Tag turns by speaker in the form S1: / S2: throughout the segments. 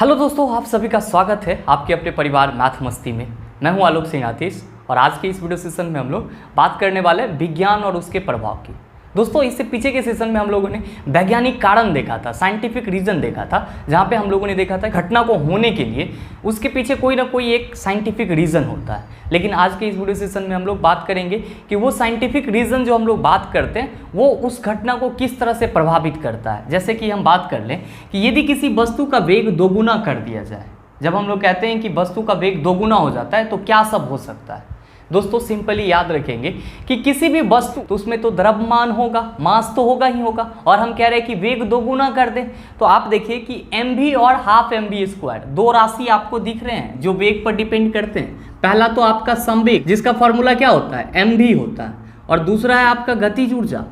S1: Hello दोस्तों, आप सभी का स्वागत है आपके अपने परिवार मैथ मस्ती में। मैं हूं आलोक सिंह आतिश और आज के इस वीडियो सेशन में हम लोग बात करने वाले हैं विज्ञान और उसके प्रभाव की। दोस्तों, इससे पीछे के सेशन में हम लोगों ने वैज्ञानिक कारण देखा था, साइंटिफिक रीजन देखा था, जहाँ पे हम लोगों ने देखा था घटना को होने के लिए उसके पीछे कोई ना कोई एक साइंटिफिक रीज़न होता है। लेकिन आज के इस वीडियो सेशन में हम लोग बात करेंगे कि वो साइंटिफिक रीज़न जो हम लोग बात करते हैं वो उस घटना को किस तरह से प्रभावित करता है। जैसे कि हम बात कर लें कि यदि किसी वस्तु का वेग दोगुना कर दिया जाए, जब हम लोग कहते हैं कि वस्तु का वेग दोगुना हो जाता है तो क्या सब हो सकता है। दोस्तों, सिंपली याद रखेंगे कि किसी भी वस्तु तो उसमें तो द्रव्यमान होगा, मास तो होगा ही होगा, और हम कह रहे हैं कि वेग दोगुना कर दें तो आप देखिए कि mv और हाफ mv², दो राशि आपको दिख रहे हैं जो वेग पर डिपेंड करते हैं। पहला तो आपका संवेग जिसका फॉर्मूला क्या होता है, mv होता है, और दूसरा है आपका गतिज ऊर्जा।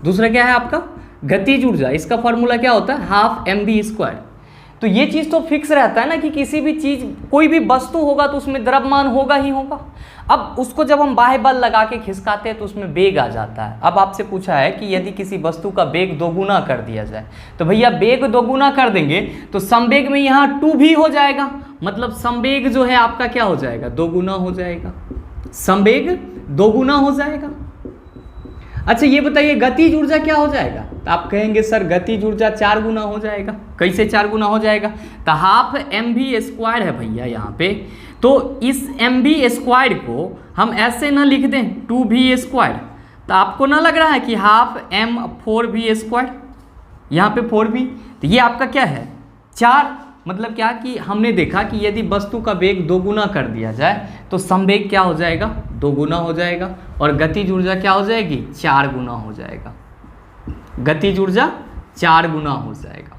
S1: दूसरा क्या है आपका गतिज ऊर्जा, इसका फॉर्मूला क्या होता है, हाफ mv²। तो ये चीज़ तो फिक्स रहता है ना कि किसी भी चीज़, कोई भी वस्तु होगा तो उसमें द्रव्यमान होगा ही होगा। अब उसको जब हम बाह्य बल लगा के खिसकाते हैं तो उसमें वेग आ जाता है। अब आपसे पूछा है कि यदि किसी वस्तु का वेग दोगुना कर दिया जाए तो भैया वेग दोगुना कर देंगे तो संवेग में यहाँ 2 भी हो जाएगा, मतलब संवेग जो है आपका क्या हो जाएगा, दोगुना हो जाएगा, संवेग दोगुना हो जाएगा। अच्छा, ये बताइए गतिज ऊर्जा क्या हो जाएगा, तो आप कहेंगे सर गतिज ऊर्जा 4 गुना हो जाएगा। कैसे 4 गुना हो जाएगा, तो हाफ mv² है भैया यहाँ पे, तो इस mv² को हम ऐसे ना लिख दें 2v², तो आपको ना लग रहा है कि हाफ m4v², यहाँ पे 4v, तो ये आपका क्या है 4। मतलब क्या कि हमने देखा कि यदि वस्तु का वेग दोगुना कर दिया जाए तो संवेग क्या हो जाएगा, दोगुना हो जाएगा, और गतिज ऊर्जा क्या हो जाएगी, 4 गुना हो जाएगा। गतिज ऊर्जा 4 गुना हो जाएगा।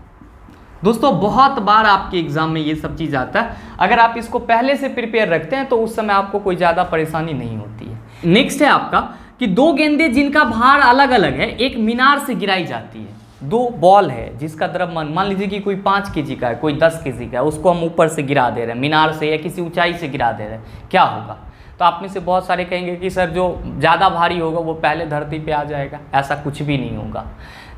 S1: दोस्तों, बहुत बार आपके एग्जाम में ये सब चीज़ आता है। अगर आप इसको पहले से प्रिपेयर रखते हैं तो उस समय आपको कोई ज़्यादा परेशानी नहीं होती है। नेक्स्ट है आपका कि दो गेंदें जिनका भार अलग अलग है एक मीनार से गिराई जाती है। दो बॉल है जिसका द्रव्यमान, मान लीजिए कि कोई 5 kg का है, कोई 10 kg का है, उसको हम ऊपर से गिरा दे रहे हैं, मीनार से या किसी ऊंचाई से गिरा दे रहे हैं, क्या होगा। तो आप में से बहुत सारे कहेंगे कि सर जो ज़्यादा भारी होगा वो पहले धरती पे आ जाएगा। ऐसा कुछ भी नहीं होगा।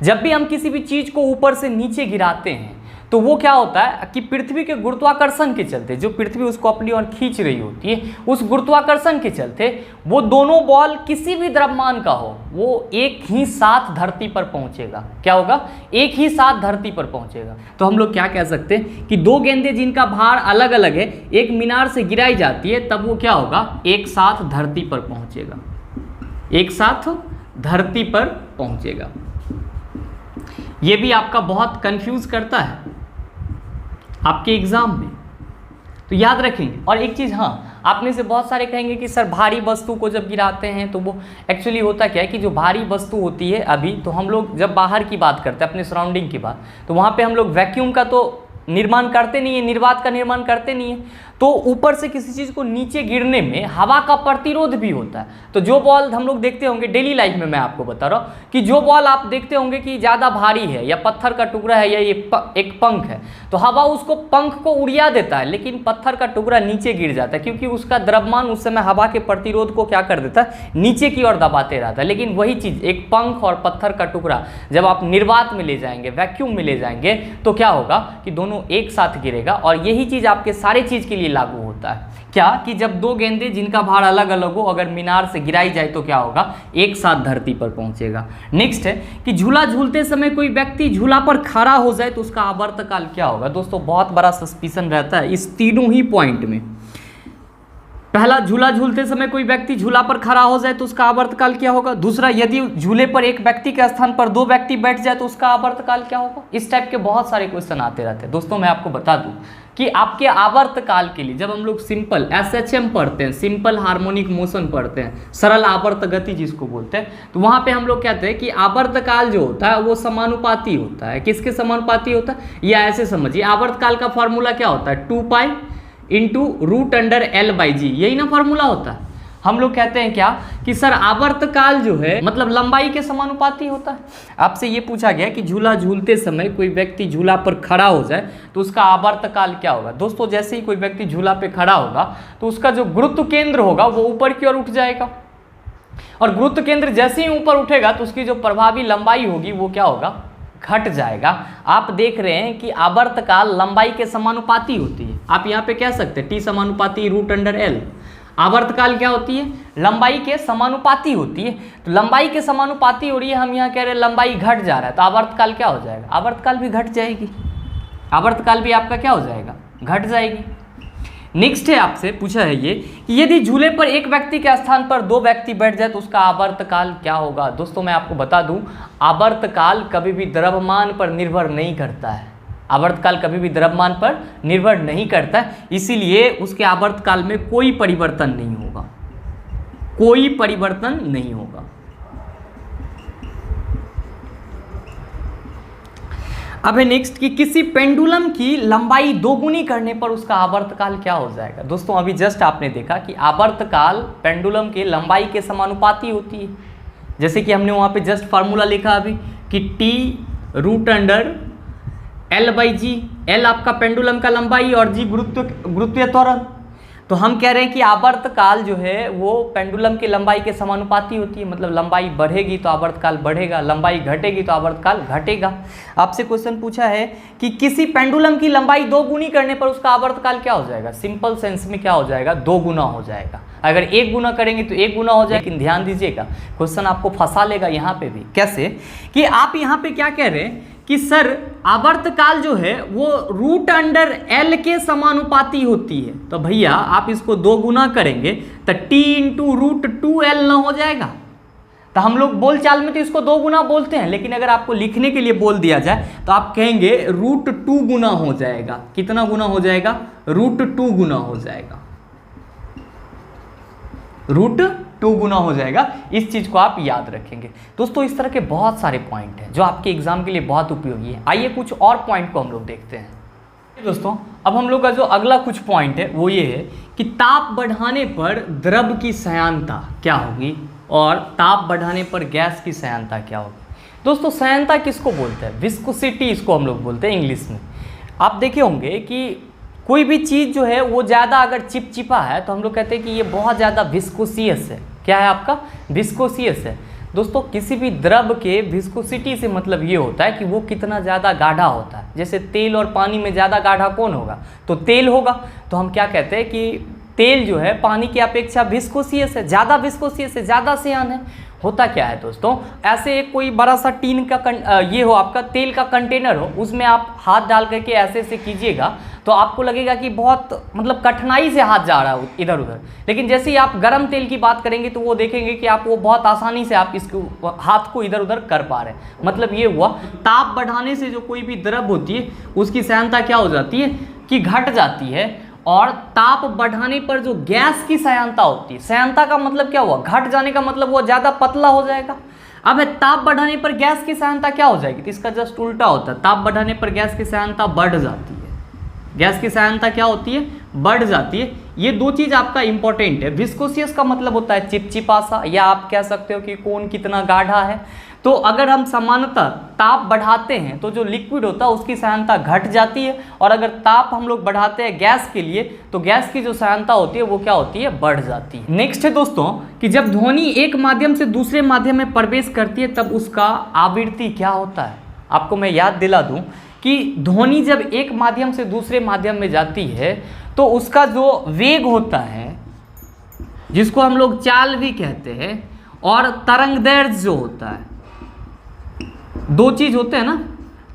S1: जब भी हम किसी भी चीज़ को ऊपर से नीचे गिराते हैं तो वो क्या होता है कि पृथ्वी के गुरुत्वाकर्षण के चलते, जो पृथ्वी उसको अपनी ओर खींच रही होती है, उस गुरुत्वाकर्षण के चलते वो दोनों बॉल किसी भी द्रव्यमान का हो वो एक ही साथ धरती पर पहुंचेगा। क्या होगा, एक ही साथ धरती पर पहुंचेगा। तो हम लोग क्या कह सकते हैं कि दो गेंदें जिनका भार अलग अलग है एक मीनार से गिराई जाती है, तब वो क्या होगा, एक साथ धरती पर पहुंचेगा, एक साथ धरती पर पहुंचेगा। ये भी आपका बहुत कंफ्यूज करता है आपके एग्जाम में, तो याद रखेंगे। और एक चीज़, हाँ, आप में से बहुत सारे कहेंगे कि सर भारी वस्तु को जब गिराते हैं तो वो एक्चुअली होता क्या है कि जो भारी वस्तु होती है, अभी तो हम लोग जब बाहर की बात करते हैं अपने सराउंडिंग की बात, तो वहाँ पे हम लोग वैक्यूम का तो निर्माण करते नहीं है, निर्वात का निर्माण करते नहीं है। तो ऊपर से किसी चीज़ को नीचे गिरने में हवा का प्रतिरोध भी होता है। तो जो बॉल हम लोग देखते होंगे डेली लाइफ में, मैं आपको बता रहा हूँ कि जो बॉल आप देखते होंगे कि ज़्यादा भारी है या पत्थर का टुकड़ा है या ये एक पंख है, तो हवा उसको पंख को उड़िया देता है, लेकिन पत्थर का टुकड़ा नीचे गिर जाता है क्योंकि उसका द्रव्यमान उस समय हवा के प्रतिरोध को क्या कर देता है, नीचे की ओर दबाते रहता है। लेकिन वही चीज़ एक पंख और पत्थर का टुकड़ा जब आप निर्वात में ले जाएंगे, वैक्यूम में ले जाएंगे, तो क्या होगा कि दोनों एक साथ गिरेगा। और यही चीज़ आपके सारे चीज़ के लिए लागू होता है। क्या कि जब दो गेंदें जिनका भार अलग अलग हो अगर मीनार से गिराई जाए तो क्या होगा, एक साथ धरती पर पहुंचेगा। नेक्स्ट है कि झूला झूलते समय कोई व्यक्ति झूला पर खड़ा हो जाए तो उसका आवर्तकाल क्या होगा। दोस्तों, बहुत बड़ा सस्पिशन रहता है इस तीनों ही पॉइंट में। पहला, झूला झूलते समय कोई व्यक्ति झूला पर खड़ा हो जाए तो उसका आवर्तकाल क्या होगा। दूसरा, यदि झूले पर एक व्यक्ति के स्थान पर 2 व्यक्ति बैठ जाए तो उसका आवर्तकाल क्या होगा। इस टाइप के बहुत सारे क्वेश्चन आते रहते हैं। दोस्तों, मैं आपको बता दूं कि आपके आवर्तकाल के लिए जब हम लोग सिंपल SHM पढ़ते हैं, सिंपल हार्मोनिक मोशन पढ़ते हैं, सरल आवर्त गति जिसको बोलते हैं, तो वहाँ पे हम लोग कहते हैं कि आवर्तकाल जो होता है वो समानुपाती होता है। किसके समानुपाती होता है, या ऐसे समझिए आवर्तकाल का फॉर्मूला क्या होता है, 2π × √L/g, यही ना फॉर्मूला होता है। हम लोग कहते हैं क्या कि सर आवर्तकाल जो है मतलब लंबाई के समानुपाती होता है। आपसे ये पूछा गया कि झूला झूलते समय कोई व्यक्ति झूला पर खड़ा हो जाए तो उसका आवर्तकाल क्या होगा। दोस्तों, जैसे ही कोई व्यक्ति झूला पे खड़ा होगा तो उसका जो गुरुत्व केंद्र होगा वो ऊपर की ओर उठ जाएगा, और गुरुत्व केंद्र जैसे ही ऊपर उठेगा तो उसकी जो प्रभावी लंबाई होगी वो क्या होगा, घट जाएगा। आप देख रहे हैं कि आवर्तकाल लंबाई के समानुपाती होती है। आप यहाँ पे कह सकते हैं टी समानुपाती √L। आवर्तकाल क्या होती है? लंबाई के समानुपाती होती है। तो लंबाई के समानुपाती हो रही है, हम यहाँ कह रहे हैं लंबाई घट जा रहा है, तो आवर्तकाल क्या हो जाएगा? आवर्तकाल भी घट जाएगी। आवर्तकाल भी आपका क्या हो जाएगा? घट जाएगी। नेक्स्ट है, आपसे पूछा है ये कि यदि झूले पर एक व्यक्ति के स्थान पर 2 व्यक्ति बैठ जाए तो उसका आवर्तकाल क्या होगा? दोस्तों मैं आपको बता दूं, आवर्तकाल कभी भी द्रव्यमान पर निर्भर नहीं करता है। आवर्तकाल कभी भी द्रव्यमान पर निर्भर नहीं करता है, इसीलिए उसके आवर्तकाल में कोई परिवर्तन नहीं होगा, कोई परिवर्तन नहीं होगा। अब है नेक्स्ट कि किसी पेंडुलम की लंबाई दोगुनी करने पर उसका आवर्तकाल क्या हो जाएगा? दोस्तों अभी जस्ट आपने देखा कि आवर्तकाल पेंडुलम के लंबाई के समानुपाती होती है। जैसे कि हमने वहाँ पे जस्ट फार्मूला लिखा अभी कि T√L/G, L आपका पेंडुलम का लंबाई और G गुरुत्वीय त्वरण। तो हम कह रहे हैं कि आवर्तकाल जो है वो पेंडुलम की लंबाई के समानुपाती होती है, मतलब लंबाई बढ़ेगी तो आवर्तकाल बढ़ेगा, लंबाई घटेगी तो आवर्तकाल घटेगा। आपसे क्वेश्चन पूछा है कि किसी पेंडुलम की लंबाई 2 गुनी करने पर उसका आवर्तकाल क्या हो जाएगा? सिंपल सेंस में क्या हो जाएगा? 2 गुना हो जाएगा। अगर 1 गुना करेंगे तो 1 गुना हो जाएगा। लेकिन ध्यान दीजिएगा, क्वेश्चन आपको फंसा लेगा यहाँ पे भी। कैसे कि आप यहाँ पे क्या कह रहे हैं कि सर आवर्तकाल जो है वो √L के समानुपाती होती है। तो भैया आप इसको 2 गुना करेंगे तो T × √2L ना हो जाएगा। तो हम लोग बोलचाल में तो इसको 2 गुना बोलते हैं, लेकिन अगर आपको लिखने के लिए बोल दिया जाए तो आप कहेंगे √2 गुना हो जाएगा। कितना गुना हो जाएगा? √2 गुना हो जाएगा, √2 गुना हो जाएगा। इस चीज को आप याद रखेंगे। दोस्तों इस तरह के बहुत सारे पॉइंट हैं जो आपके एग्जाम के लिए बहुत उपयोगी है। आइए कुछ और पॉइंट को हम लोग देखते हैं। दोस्तों अब हम लोग का जो अगला कुछ पॉइंट है वो ये है कि ताप बढ़ाने पर द्रव की सयांता क्या होगी और ताप बढ़ाने पर गैस की सयांता क्या होगी। दोस्तों सयांता किसको बोलते हैं? विस्कोसिटी इसको हम लोग बोलते हैं इंग्लिश में। आप देखे होंगे कि कोई भी चीज़ जो है वो ज़्यादा अगर चिपचिपा है तो हम लोग कहते हैं कि ये बहुत ज़्यादा विस्कोसियस है। क्या है आपका? विस्कोसियस है। दोस्तों किसी भी द्रव के विस्कोसिटी से मतलब ये होता है कि वो कितना ज़्यादा गाढ़ा होता है। जैसे तेल और पानी में ज़्यादा गाढ़ा कौन होगा? तो तेल होगा। तो हम क्या कहते हैं कि तेल जो है पानी की अपेक्षा विस्कोसियस है, ज़्यादा विस्कोसियस है, ज़्यादा सियान है। होता क्या है दोस्तों, ऐसे एक कोई बड़ा सा टीन का ये हो, आपका तेल का कंटेनर हो, उसमें आप हाथ डाल करके ऐसे ऐसे कीजिएगा तो आपको लगेगा कि बहुत मतलब कठिनाई से हाथ जा रहा है इधर उधर। लेकिन जैसे ही आप गर्म तेल की बात करेंगे तो वो देखेंगे कि आप वो बहुत आसानी से आप इसको हाथ को इधर उधर कर पा रहे हैं। मतलब ये हुआ ताप बढ़ाने से जो कोई भी द्रव होती है उसकी सयांता क्या हो जाती है कि घट जाती है, और ताप बढ़ाने पर जो गैस की सयांता होती है, सयांता का मतलब क्या हुआ? घट जाने का मतलब वो ज़्यादा पतला हो जाएगा। अब ताप बढ़ाने पर गैस की सयांता क्या हो जाएगी? तो इसका जस्ट उल्टा होता है। ताप बढ़ाने पर गैस की सयांता बढ़ जाती है। गैस की सयांता क्या होती है? बढ़ जाती है। ये 2 चीज़ आपका इंपॉर्टेंट है। विस्कोसियस का मतलब होता है चिपचिपा सा, या आप कह सकते हो कि कौन कितना गाढ़ा है। तो अगर हम सामान्यतः ताप बढ़ाते हैं तो जो लिक्विड होता है उसकी सयांता घट जाती है, और अगर ताप हम लोग बढ़ाते हैं गैस के लिए तो गैस की जो सयांता होती है वो क्या होती है? बढ़ जाती है। नेक्स्ट है दोस्तों कि जब ध्वनि एक माध्यम से दूसरे माध्यम में प्रवेश करती है तब उसका आवृत्ति क्या होता है? आपको मैं याद दिला दूं कि ध्वनि जब एक माध्यम से दूसरे माध्यम में जाती है तो उसका जो वेग होता है, जिसको हम लोग चाल भी कहते हैं, और तरंगदैर्घ्य जो होता है, 2 चीज़ होते हैं ना,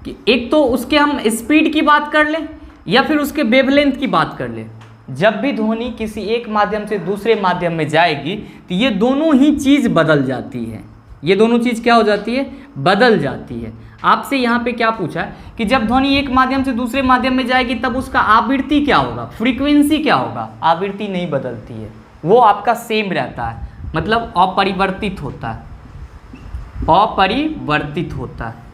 S1: कि एक तो उसके हम स्पीड की बात कर लें या फिर उसके वेवलेंथ की बात कर लें। जब भी ध्वनि किसी एक माध्यम से दूसरे माध्यम में जाएगी तो ये दोनों ही चीज़ बदल जाती है। ये दोनों चीज़ क्या हो जाती है? बदल जाती है। आपसे यहाँ पे क्या पूछा है कि जब ध्वनि एक माध्यम से दूसरे माध्यम में जाएगी तब उसका आवृत्ति क्या होगा? फ्रीक्वेंसी क्या होगा? आवृत्ति नहीं बदलती है, वो आपका सेम रहता है, मतलब अपरिवर्तित होता है, अपरिवर्तित होता है।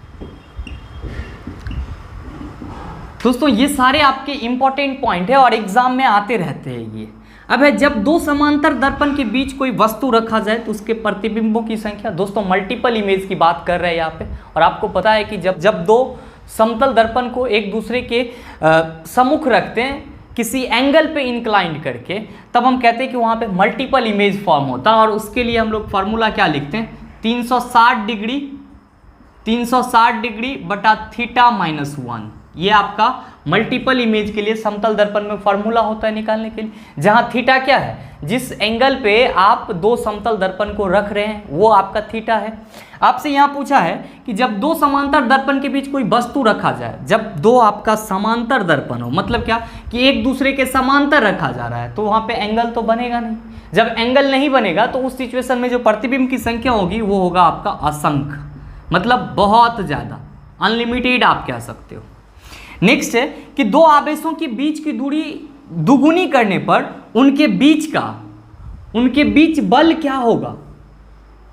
S1: दोस्तों ये सारे आपके इंपॉर्टेंट पॉइंट है और एग्जाम में आते रहते हैं ये। अब है जब 2 समांतर दर्पण के बीच कोई वस्तु रखा जाए तो उसके प्रतिबिंबों की संख्या। दोस्तों मल्टीपल इमेज की बात कर रहे हैं यहाँ पे, और आपको पता है कि जब 2 समतल दर्पण को एक दूसरे के सम्मुख रखते हैं किसी एंगल पे इंक्लाइंड करके, तब हम कहते हैं कि वहाँ पे मल्टीपल इमेज फॉर्म होता है। और उसके लिए हम लोग फार्मूला क्या लिखते हैं? 360 डिग्री 360 डिग्री बटा थीटा माइनस 1। ये आपका मल्टीपल इमेज के लिए समतल दर्पण में फॉर्मूला होता है निकालने के लिए, जहां थीटा क्या है, जिस एंगल पे आप दो समतल दर्पण को रख रहे हैं वो आपका थीटा है। आपसे यहां पूछा है कि जब दो समांतर दर्पण के बीच कोई वस्तु रखा जाए, जब दो आपका समांतर दर्पण हो, मतलब क्या कि एक दूसरे के समांतर रखा जा रहा है, तो वहां पे एंगल तो बनेगा नहीं। जब एंगल नहीं बनेगा तो उस सिचुएशन में जो प्रतिबिंब की संख्या होगी वो होगा आपका असंख्य, मतलब बहुत ज़्यादा, अनलिमिटेड आप कह सकते हो। नेक्स्ट है कि दो आवेशों के बीच की दूरी दुगुनी करने पर उनके बीच बल क्या होगा।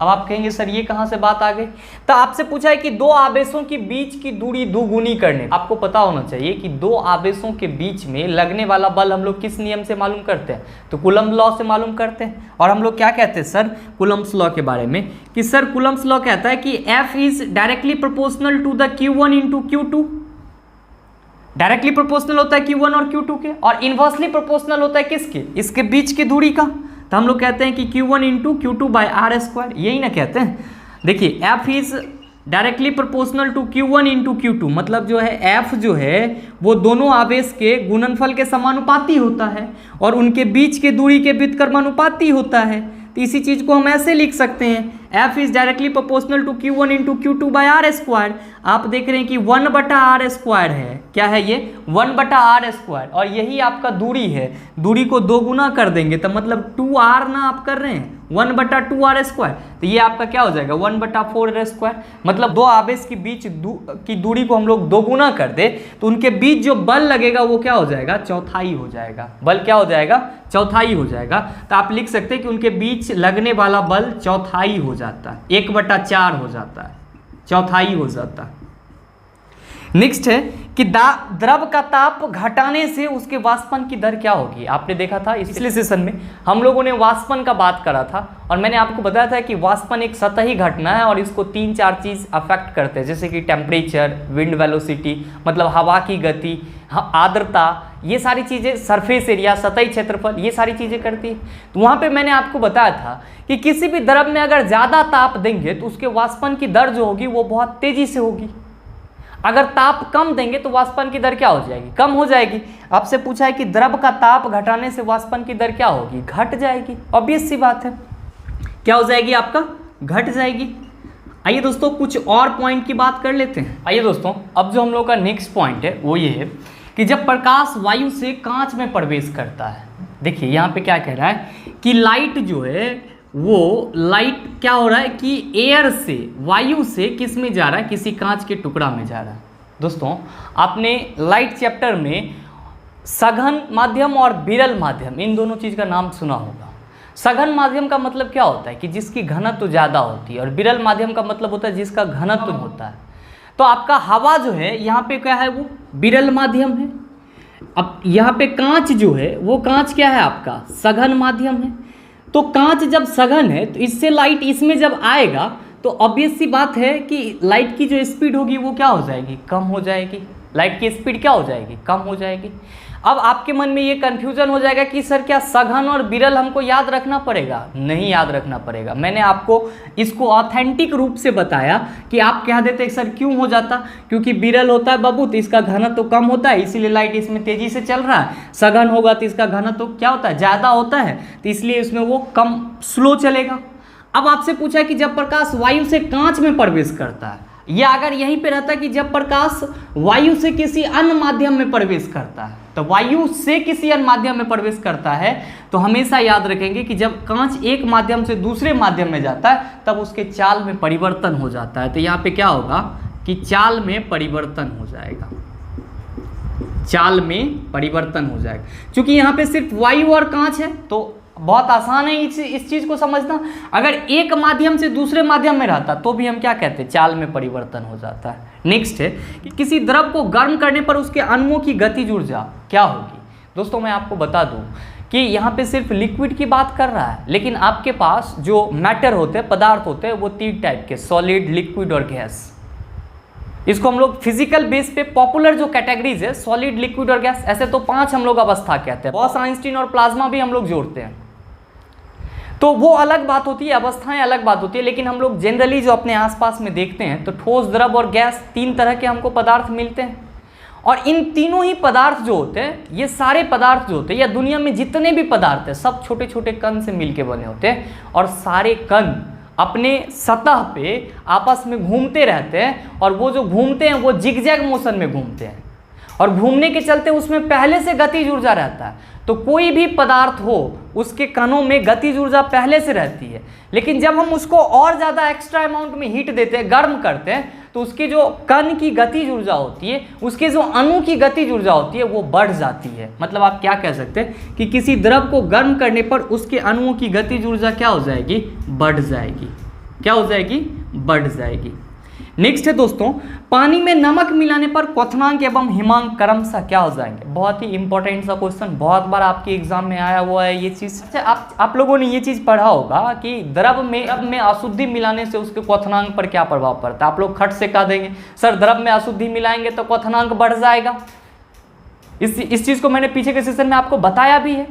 S1: अब आप कहेंगे सर ये कहाँ से बात आ गई, तो आपसे पूछा है कि दो आवेशों के बीच की दूरी दुगुनी करने, आपको पता होना चाहिए कि दो आवेशों के बीच में लगने वाला बल हम लोग किस नियम से मालूम करते हैं, तो कूलम्ब लॉ से मालूम करते हैं। और हम लोग क्या कहते हैं सर कूलम्ब्स लॉ के बारे में, कि सर कूलम्ब्स लॉ कहता है कि F is directly proportional to the Q1 into Q2। Directly proportional होता है Q1 और Q2 के, और इन्वर्सली प्रोपोर्शनल होता है किसके, इसके बीच की दूरी का। तो हम लोग कहते हैं कि Q1 into Q2 by R square, यही ना कहते हैं। देखिए F is directly proportional to Q1 into Q2, मतलब जो है F जो है वो दोनों आवेश के गुणनफल के समानुपाती होता है और उनके बीच के दूरी के व्युत्क्रमानुपाती होता है। तो इसी चीज़ को हम ऐसे लिख सकते हैं, F is directly proportional to Q1 into Q2 by R square. आप देख रहे हैं कि 1 बटा आर स्क्वायर है, क्या है ये 1 बटा आर स्क्वायर, और यही आपका दूरी है। दूरी को दो गुना कर देंगे तो मतलब 2r ना आप कर रहे हैं, 1 बटा 2r स्क्वायर, तो ये आपका क्या हो जाएगा 1 बटा 4r स्क्वायर। मतलब दो आवेश के बीच की दूरी को हम लोग दो गुना कर दे तो उनके बीच जो बल लगेगा वो क्या हो जाएगा, चौथाई हो जाएगा। बल क्या हो जाएगा, चौथाई हो जाएगा। तो आप लिख सकते हैं कि उनके बीच लगने वाला बल चौथाई हो जाता है, 1 बटा 4 हो जाता है, चौथाई हो जाता है। नेक्स्ट है कि द्रव का ताप घटाने से उसके वाष्पन की दर क्या होगी। आपने देखा था पिछले सेशन में हम लोगों ने वाष्पन का बात करा था, और मैंने आपको बताया था कि वाष्पन एक सतही घटना है और इसको 3-4 चीज़ अफेक्ट करते हैं, जैसे कि टेम्परेचर, विंड वेलोसिटी मतलब हवा की गति, आर्द्रता, ये सारी चीज़ें, सरफेस एरिया, सतही क्षेत्रफल, ये सारी चीज़ें करती है। तो वहाँ पे मैंने आपको बताया था कि किसी भी द्रव में अगर ज़्यादा ताप देंगे तो उसके वाष्पन की दर जो होगी वो बहुत तेज़ी से होगी। अगर ताप कम देंगे तो वाष्पन की दर क्या हो जाएगी, कम हो जाएगी। आपसे पूछा है कि द्रव का ताप घटाने से वाष्पन की दर क्या होगी, घट जाएगी। ऑब्वियस सी बात है, क्या हो जाएगी आपका, घट जाएगी। आइए दोस्तों कुछ और पॉइंट की बात कर लेते हैं। आइए दोस्तों अब जो हम लोग का नेक्स्ट पॉइंट है वो ये है कि जब प्रकाश वायु से कांच में प्रवेश करता है, देखिए यहाँ पे क्या कह रहा है कि लाइट जो है वो लाइट क्या हो रहा है कि एयर से, वायु से किस में जा रहा है, किसी कांच के टुकड़ा में जा रहा है। दोस्तों आपने लाइट चैप्टर में सघन माध्यम और विरल माध्यम, इन दोनों चीज़ का नाम सुना होगा। सघन माध्यम का मतलब क्या होता है कि जिसकी घनत्व ज़्यादा होती है, और विरल माध्यम का मतलब होता है जिसका घनत्व होता है। तो आपका हवा जो है यहाँ पे क्या है, वो विरल माध्यम है। अब यहाँ पे कांच जो है वो कांच क्या है आपका, सघन माध्यम है। तो कांच जब सघन है तो इससे लाइट इसमें जब आएगा तो ऑब्वियस सी बात है कि लाइट की जो स्पीड होगी वो क्या हो जाएगी, कम हो जाएगी। लाइट की स्पीड क्या हो जाएगी, कम हो जाएगी। अब आपके मन में ये कन्फ्यूजन हो जाएगा कि सर क्या सघन और विरल हमको याद रखना पड़ेगा, नहीं याद रखना पड़ेगा। मैंने आपको इसको ऑथेंटिक रूप से बताया कि आप कह देते सर क्यों हो जाता, क्योंकि विरल होता है बाबू तो इसका घनत्व तो कम होता है, इसीलिए लाइट इसमें तेजी से चल रहा है। सघन होगा तो इसका घनत्व तो क्या होता है, ज़्यादा होता है, तो इसलिए इसमें वो कम स्लो चलेगा। अब आपसे पूछा कि जब प्रकाश वायु से कांच में प्रवेश करता है, या अगर यहीं पे रहता कि जब प्रकाश वायु से किसी अन्य माध्यम में प्रवेश करता है, तो वायु से किसी अन्य माध्यम में प्रवेश करता है तो हमेशा याद रखेंगे कि जब कांच एक माध्यम से दूसरे माध्यम में जाता है तब उसके चाल में परिवर्तन हो जाता है। तो यहाँ पे क्या होगा कि चाल में परिवर्तन हो जाएगा, चाल में परिवर्तन हो जाएगा। क्योंकि यहाँ पे सिर्फ वायु और कांच है तो बहुत आसान है इस चीज़ को समझना। अगर एक माध्यम से दूसरे माध्यम में रहता तो भी हम क्या कहते हैं, चाल में परिवर्तन हो जाता है। नेक्स्ट है कि किसी द्रव को गर्म करने पर उसके अणुओं की गतिज ऊर्जा क्या होगी। दोस्तों मैं आपको बता दूं कि यहाँ पे सिर्फ लिक्विड की बात कर रहा है, लेकिन आपके पास जो मैटर होते हैं, पदार्थ होते हैं, वो 3 टाइप के, सॉलिड, लिक्विड और गैस। इसको हम लोग फिजिकल बेस पे पॉपुलर जो कैटेगरीज है, सॉलिड, लिक्विड और गैस, ऐसे तो 5 हम लोग अवस्था कहते हैं। बॉस, आइंस्टीन और प्लाज्मा भी हम लोग जोड़ते हैं। तो वो अलग बात होती है, अवस्थाएं अलग बात होती है, लेकिन हम लोग जनरली जो अपने आसपास में देखते हैं तो ठोस, द्रव और गैस 3 तरह के हमको पदार्थ मिलते हैं। और इन तीनों ही पदार्थ जो होते हैं, ये सारे पदार्थ जो होते हैं या दुनिया में जितने भी पदार्थ हैं सब छोटे छोटे कण से मिलके बने होते हैं, और सारे कण अपने सतह पे आपस में घूमते रहते हैं, और वो जो घूमते हैं वो जिगजैग मोशन में घूमते हैं, और घूमने के चलते उसमें पहले से गतिज ऊर्जा रहता है। तो कोई भी पदार्थ हो उसके कणों में गतिज ऊर्जा पहले से रहती है, लेकिन जब हम उसको और ज़्यादा एक्स्ट्रा अमाउंट में हीट देते हैं, गर्म करते हैं, तो उसकी जो कण की गतिज ऊर्जा होती है, उसके जो अणु की गतिज ऊर्जा होती है वो बढ़ जाती है। मतलब आप क्या कह सकते हैं कि किसी द्रव को गर्म करने पर उसके अणुओं की गतिज ऊर्जा क्या हो जाएगी? बढ़ जाएगी। क्या हो जाएगी? बढ़ जाएगी। नेक्स्ट है दोस्तों, पानी में नमक मिलाने पर क्वथनांक एवं हिमांक क्रमशः क्या हो जाएंगे? बहुत ही इंपॉर्टेंट सा क्वेश्चन, बहुत बार आपके एग्जाम में आया हुआ है ये चीज़। अच्छा, आप लोगों ने ये चीज़ पढ़ा होगा कि द्रव में अशुद्धि मिलाने से उसके क्वथनांक पर क्या प्रभाव पड़ता है। आप लोग खट से कह देंगे सर द्रव में अशुद्धि मिलाएंगे तो क्वथनांक बढ़ जाएगा। इस चीज़ को मैंने पीछे के सेशन में आपको बताया भी है।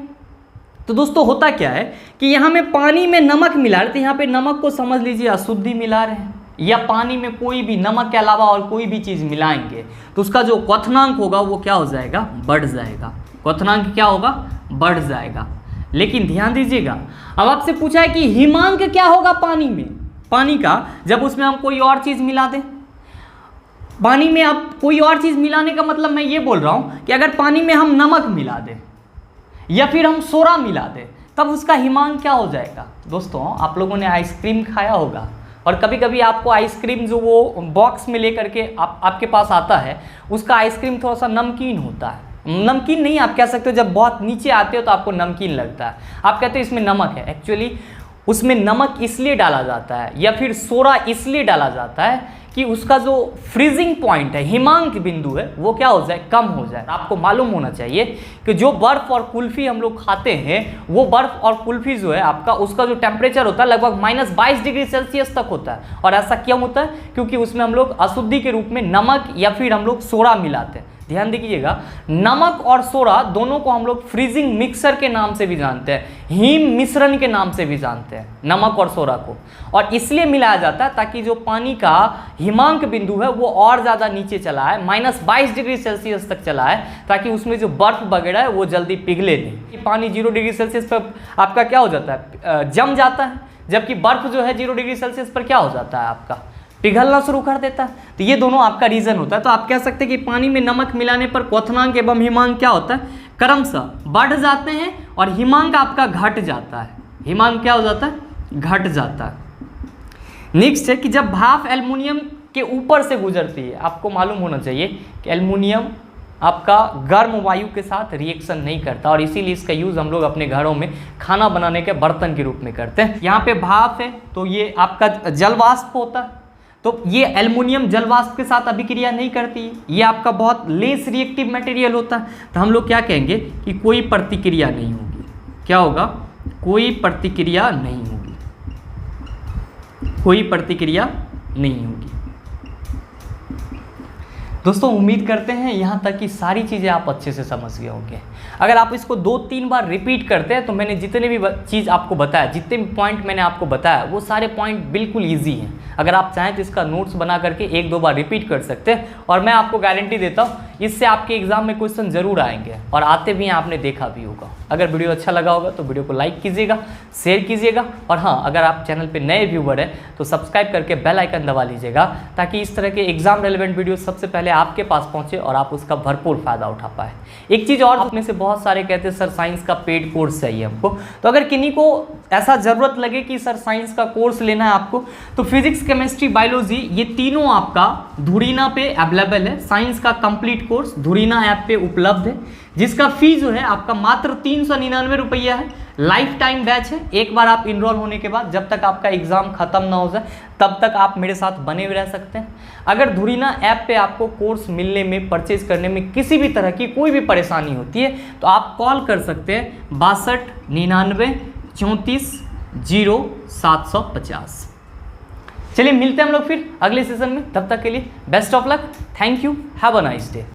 S1: तो दोस्तों होता क्या है कि यहाँ में पानी में नमक मिला रहे थे, यहाँ पे नमक को समझ लीजिए अशुद्धि मिला रहे हैं, या पानी में कोई भी नमक के अलावा और कोई भी चीज़ मिलाएंगे तो उसका जो क्वथनांक होगा वो क्या हो जाएगा? बढ़ जाएगा। क्वथनांक क्या होगा? बढ़ जाएगा। लेकिन ध्यान दीजिएगा, अब आपसे पूछा है कि हिमांक क्या होगा पानी में? पानी का जब उसमें हम कोई और चीज़ मिला दें, पानी में अब कोई और चीज़ मिलाने का मतलब मैं ये बोल रहा हूँ कि अगर पानी में हम नमक मिला दें या फिर हम सोडा मिला दें तब उसका हिमांक क्या हो जाएगा? दोस्तों आप लोगों ने आइसक्रीम खाया होगा, और कभी कभी आपको आइसक्रीम जो वो बॉक्स में लेकर के आपके पास आता है, उसका आइसक्रीम थोड़ा सा नमकीन होता है। नमकीन नहीं आप कह सकते हो, जब बहुत नीचे आते हो तो आपको नमकीन लगता है, आप कहते हो इसमें नमक है। एक्चुअली उसमें नमक इसलिए डाला जाता है या फिर सोडा इसलिए डाला जाता है कि उसका जो फ्रीजिंग पॉइंट है, हिमांक बिंदु है, वो क्या हो जाए? कम हो जाए। आपको मालूम होना चाहिए कि जो बर्फ़ और कुल्फ़ी हम लोग खाते हैं, वो बर्फ़ और कुल्फ़ी जो है आपका, उसका जो टेम्परेचर होता है लगभग -22 डिग्री सेल्सियस तक होता है। और ऐसा क्यों होता है? क्योंकि उसमें हम लोग अशुद्धि के रूप में नमक या फिर हम लोग सोडा मिलाते हैं। ध्यान दीजिएगा, नमक और सोडा दोनों को हम लोग फ्रीजिंग मिक्सर के नाम से भी जानते हैं, हिम मिश्रण के नाम से भी जानते हैं नमक और सोडा को। और इसलिए मिलाया जाता है ताकि जो पानी का हिमांक बिंदु है वो और ज़्यादा नीचे चला है, -22 डिग्री सेल्सियस तक चला है, ताकि उसमें जो बर्फ़ वगैरह है वो जल्दी पिघले नहीं। पानी 0 डिग्री सेल्सियस पर आपका क्या हो जाता है? जम जाता है, जबकि बर्फ़ जो है 0 डिग्री सेल्सियस पर क्या हो जाता है? आपका पिघलना शुरू कर देता है। तो ये दोनों आपका रीज़न होता है। तो आप कह सकते हैं कि पानी में नमक मिलाने पर क्वथनांक एवं हिमांक क्या होता है? क्रमशः बढ़ जाते हैं, और हिमांक आपका घट जाता है। हिमांक क्या हो जाता है? घट जाता है। नेक्स्ट है कि जब भाप एल्युमिनियम के ऊपर से गुजरती है, आपको मालूम होना चाहिए कि एल्युमिनियम आपका गर्म वायु के साथ रिएक्शन नहीं करता, और इसीलिए इसका यूज़ हम लोग अपने घरों में खाना बनाने के बर्तन के रूप में करते हैं। यहाँ पे भाप है तो ये आपका जलवाष्प होता है, तो ये एल्युमिनियम जलवाष्प के साथ अभिक्रिया नहीं करती है, ये आपका बहुत लेस रिएक्टिव मटेरियल होता है। तो हम लोग क्या कहेंगे कि कोई प्रतिक्रिया नहीं होगी। क्या होगा? कोई प्रतिक्रिया नहीं होगी, कोई प्रतिक्रिया नहीं होगी। दोस्तों उम्मीद करते हैं यहाँ तक की सारी चीज़ें आप अच्छे से समझ गए होंगे। अगर आप इसको 2-3 बार रिपीट करते हैं तो मैंने जितने भी चीज़ आपको बताया, जितने भी पॉइंट मैंने आपको बताया, वो सारे पॉइंट बिल्कुल इजी हैं। अगर आप चाहें तो इसका नोट्स बना करके 1-2 बार रिपीट कर सकते हैं, और मैं आपको गारंटी देता हूँ इससे आपके एग्जाम में क्वेश्चन जरूर आएंगे, और आते भी हैं, आपने देखा भी होगा। अगर वीडियो अच्छा लगा होगा तो वीडियो को लाइक कीजिएगा, शेयर कीजिएगा, और हाँ, अगर आप चैनल पर नए व्यूवर हैं तो सब्सक्राइब करके बेल आइकन दबा लीजिएगा, ताकि इस तरह के एग्जाम रेलिवेंट वीडियो सबसे पहले आपके पास पहुंचे और आप उसका भरपूर फायदा उठा पाए। एक चीज़ और, उसमें से बहुत सारे कहते हैं सर साइंस का पेड कोर्स चाहिए हमको, तो अगर किन्हीं को ऐसा ज़रूरत लगे कि सर साइंस का कोर्स लेना है आपको, तो फिजिक्स, केमिस्ट्री, बायोलॉजी ये तीनों आपका धुरीना पे अवेलेबल है। साइंस का कंप्लीट कोर्स धुरीना ऐप पे उपलब्ध है, जिसका फी जो है आपका मात्र 399 रुपया है। लाइफ टाइम बैच है, एक बार आप इनरोल होने के बाद जब तक आपका एग्जाम खत्म ना हो जाए तब तक आप मेरे साथ बने हुए रह सकते हैं। अगर धुरीना ऐप पे आपको कोर्स मिलने में, परचेज करने में किसी भी तरह की कोई भी परेशानी होती है तो आप कॉल कर सकते हैं 62 99 34 0 750। चलिए मिलते हैं हम लोग फिर अगले सेशन में, तब तक के लिए best of luck, thank you, have a nice day.